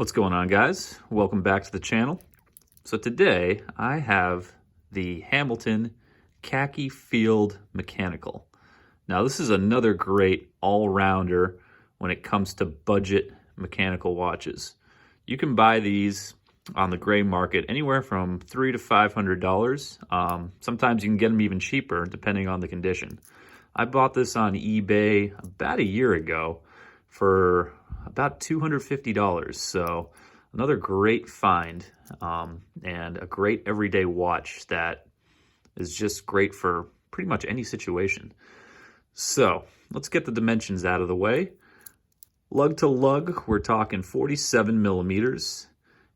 What's going on, guys? Welcome back to the channel. So today I have the Hamilton Khaki Field Mechanical. Now this is another great all-rounder when it comes to budget mechanical watches. You can buy these on the gray market anywhere from $300 to $500. Sometimes you can get them even cheaper depending on the condition. I bought this on eBay about a year ago for about $250. So another great find and a great everyday watch that is just great for pretty much any situation. So let's get the dimensions out of the way. Lug to lug, we're talking 47 millimeters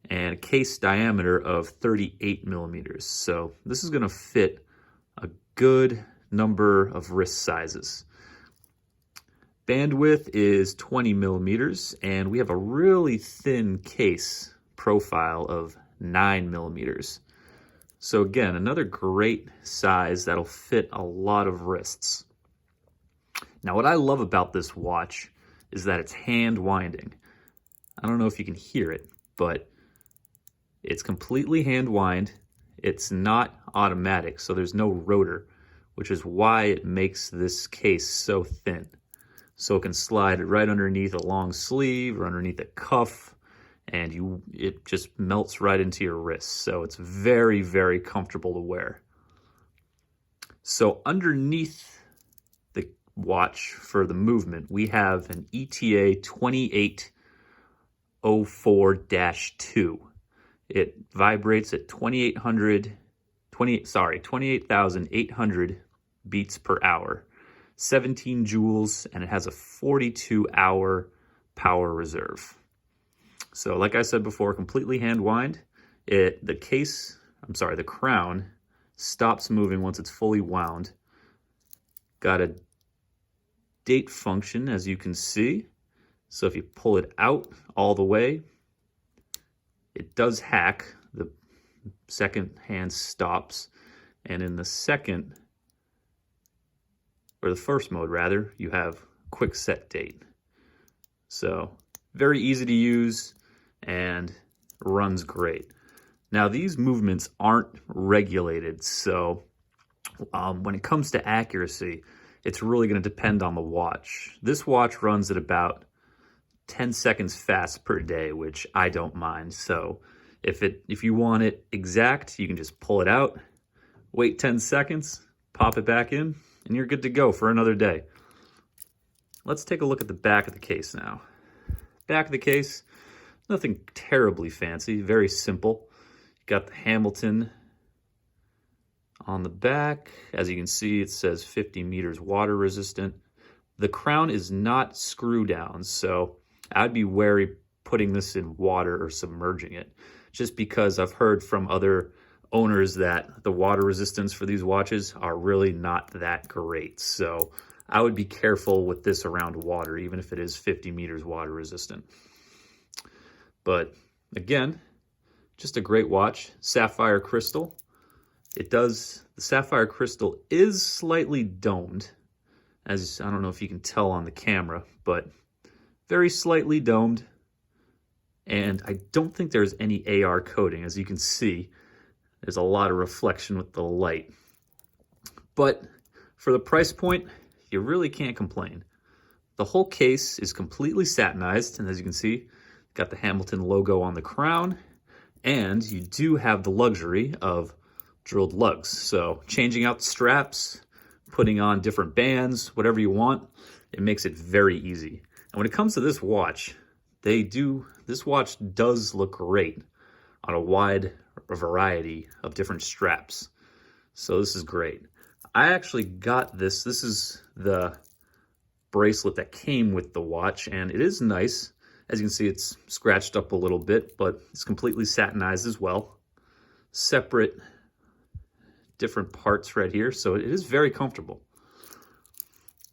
and a case diameter of 38 millimeters. So this is going to fit a good number of wrist sizes. Bandwidth is 20 millimeters, and we have a really thin case profile of 9 millimeters. So again, another great size that'll fit a lot of wrists. Now, what I love about this watch is that it's hand winding. I don't know if you can hear it, but it's completely hand wind. It's not automatic, so there's no rotor, which is why it makes this case so thin. So it can slide right underneath a long sleeve or underneath a cuff, and it just melts right into your wrist. So it's very, very comfortable to wear. So underneath the watch for the movement, we have an ETA 2804-2. It vibrates at 28,800 beats per hour. 17 joules, and it has a 42-hour power reserve. So like I said before, completely hand wind. The crown stops moving once it's fully wound. Got a date function, as you can see. So if you pull it out all the way, it does hack. The second hand stops, and in the first mode rather, you have quick set date. So very easy to use and runs great. Now these movements aren't regulated, so when it comes to accuracy, it's really going to depend on the watch. This watch runs at about 10 seconds fast per day, which I don't mind. So if you want it exact, you can just pull it out, wait 10 seconds, pop it back in, and you're good to go for another day. Let's take a look at the back of the case now. Back of the case, nothing terribly fancy, very simple. Got the Hamilton on the back. As you can see, it says 50 meters water resistant. The crown is not screw down, so I'd be wary putting this in water or submerging it, just because I've heard from other owners that the water resistance for these watches are really not that great. So I would be careful with this around water, even if it is 50 meters water resistant. But again, just a great watch. Sapphire crystal. The sapphire crystal is slightly domed, as I don't know if you can tell on the camera, but very slightly domed. And I don't think there's any AR coating, as you can see. There's a lot of reflection with the light. But for the price point, you really can't complain. The whole case is completely satinized, and as you can see, got the Hamilton logo on the crown, and you do have the luxury of drilled lugs. So changing out the straps, putting on different bands, whatever you want, it makes it very easy. And when it comes to this watch, this watch does look great on a wide variety of different straps. So this is great. I actually got this. This is the bracelet that came with the watch, and it is nice. As you can see, it's scratched up a little bit, but it's completely satinized as well. Separate different parts right here, so it is very comfortable.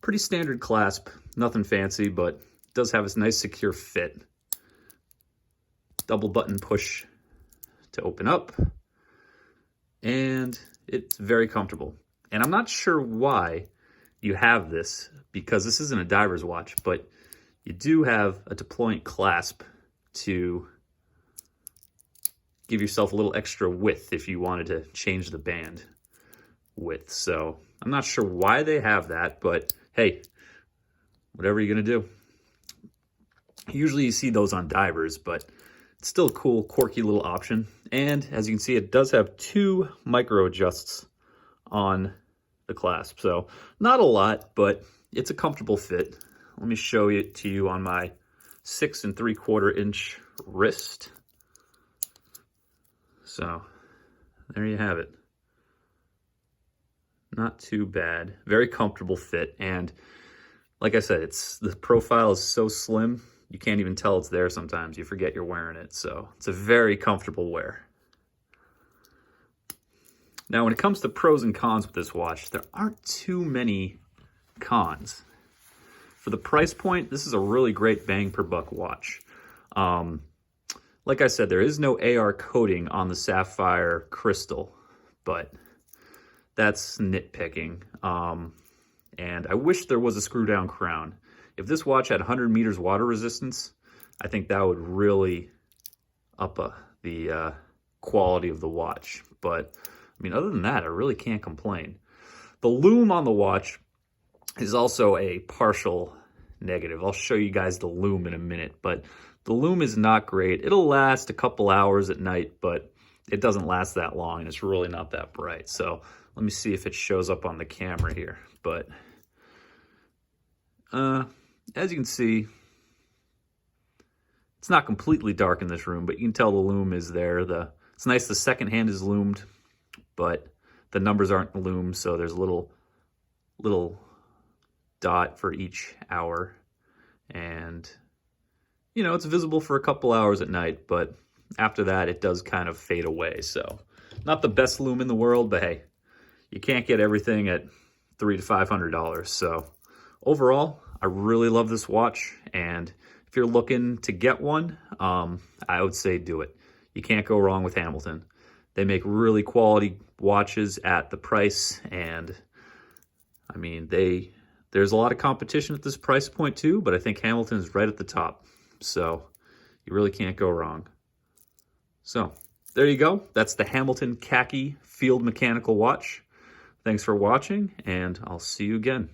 Pretty standard clasp, nothing fancy, but it does have a nice secure fit. Double button push to open up, and it's very comfortable. And I'm not sure why you have this, because this isn't a diver's watch, but you do have a deployant clasp to give yourself a little extra width if you wanted to change the band width. So I'm not sure why they have that, but hey, whatever you're gonna do. Usually you see those on divers, but it's still a cool, quirky little option. And as you can see, it does have 2 micro adjusts on the clasp. So not a lot, but it's a comfortable fit. Let me show it to you on my 6 3/4 inch wrist. So there you have it. Not too bad. Very comfortable fit. And like I said, the profile is so slim, you can't even tell it's there sometimes. You forget you're wearing it. So it's a very comfortable wear. Now, when it comes to pros and cons with this watch, there aren't too many cons. For the price point, this is a really great bang per buck watch. Like I said, there is no AR coating on the sapphire crystal, but that's nitpicking. And I wish there was a screw down crown. If this watch had 100 meters water resistance, I think that would really up the quality of the watch. But I mean, other than that, I really can't complain. The lume on the watch is also a partial negative. I'll show you guys the lume in a minute, but the lume is not great. It'll last a couple hours at night, but it doesn't last that long, and it's really not that bright. So let me see if it shows up on the camera here. But as you can see, it's not completely dark in this room, but you can tell the lume is there. It's nice the second hand is lumed, but the numbers aren't loomed, so there's a little dot for each hour. And, you know, it's visible for a couple hours at night, but after that, it does kind of fade away. So not the best lume in the world, but hey, you can't get everything at $300 to $500. So overall, I really love this watch. And if you're looking to get one, I would say do it. You can't go wrong with Hamilton. They make really quality watches at the price, and I mean, there's a lot of competition at this price point too, but I think Hamilton is right at the top. So you really can't go wrong. So there you go. That's the Hamilton Khaki Field Mechanical watch. Thanks for watching, and I'll see you again.